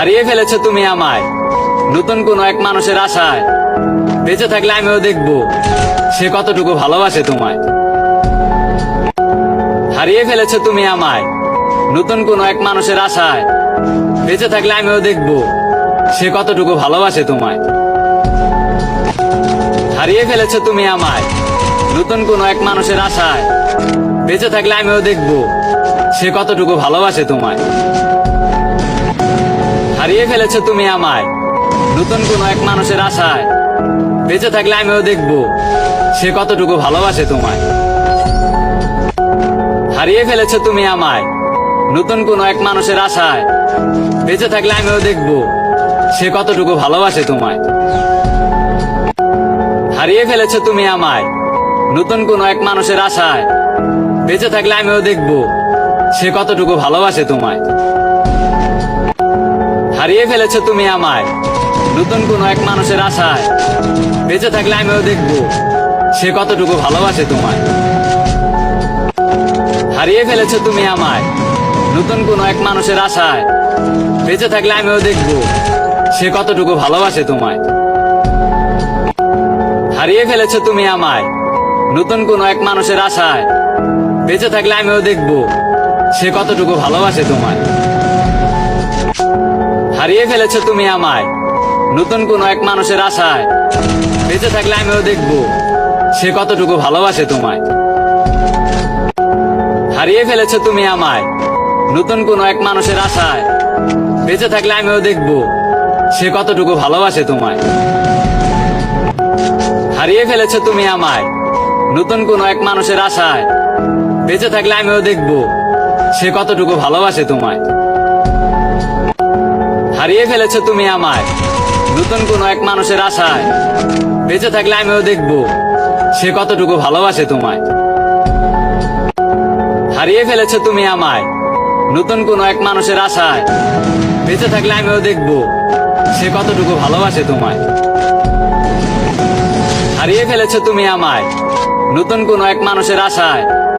হারিয়ে ফেলেছো তুমি আমায় নতুন কোনো এক মানুষের আশায়। বেঁচে থাকলে আমিও দেখবো সে কতটুকু ভালোবাসে তোমায়। হারিয়ে ফেলেছো তুমি আমায় নতুন কোনো এক মানুষের আশায়। বেঁচে থাকলে আমিও দেখবো সে কতটুকু ভালোবাসে তোমায়। হারিয়ে ফেলেছো তুমি আমায় নতুন কোনো এক মানুষের আশায়। বেঁচে থাকলে আমিও দেখবো সে কতটুকু ভালোবাসে তোমায়। হারিয়ে ফেলেছো তুমি আমায় নতুন কোনো এক মানুষের আশায়। বেঁচে থাকলে আমিও দেখবো সে কতটুকু ভালোবাসে তোমায়। হারিয়ে ফেলেছো তুমি আমায় নতুন কোনো এক মানুষের আশায়। বেঁচে থাকলে আমিও দেখবো সে কতটুকু ভালোবাসে তোমায়। হারিয়ে ফেলেছো তুমি আমায় নতুন কোনো এক মানুষের আশায়। বেঁচে থাকলে আমিও দেখবো সে কতটুকু ভালোবাসে তোমায়। হারিয়ে ফেলেছো তুমি আমায় নতুন কোনো এক মানুষের আশায়। বেঁচে থাকলে আমিও দেখবো সে কতটুকু ভালোবাসে তোমায়। হারিয়ে ফেলেছো তুমি আমায় নতুন কোনো এক মানুষের আশায়। বেঁচে থাকলে আমিও দেখবো সে কতটুকু ভালোবাসে তোমায়। হারিয়ে ফেলেছো তুমি আমায় নতুন কোনো এক মানুষের আশায়। বেঁচে থাকলে আমিও দেখবো সে কতটুকু ভালোবাসে তোমায়। হারিয়ে ফেলেছো তুমি আমায় নতুন কোনো এক মানুষের আশায়। বেঁচে থাকলে আমিও দেখবো সে কতটুকু ভালোবাসে তোমায়। হারিয়ে ফেলেছো তুমি আমায় নতুন কোনো এক মানুষের আশায়। বেঁচে থাকলে আমিও দেখবো সে কতটুকু ভালোবাসে তোমায়। হারিয়ে ফেলেছো তুমি আমায় নতুন কোনো এক মানুষের আশায়। বেঁচে থাকলে আমিও দেখবো সে কতটুকু ভালোবাসে তোমায়। হারিয়ে ফেলেছো তুমি আমায় নতুন কোনো এক মানুষের আশায়। বেঁচে থাকলে আমিও দেখবো সে কতটুকু ভালোবাসে তোমায়। হারিয়ে ফেলেছো তুমি আমায় নতুন কোনো এক মানুষের আশায়। বেঁচে থাকলে আমিও দেখবো সে কতটুকু ভালোবাসে তোমায়। হারিয়ে ফেলেছো তুমি আমায় নতুন কোনো এক মানুষের আশায়।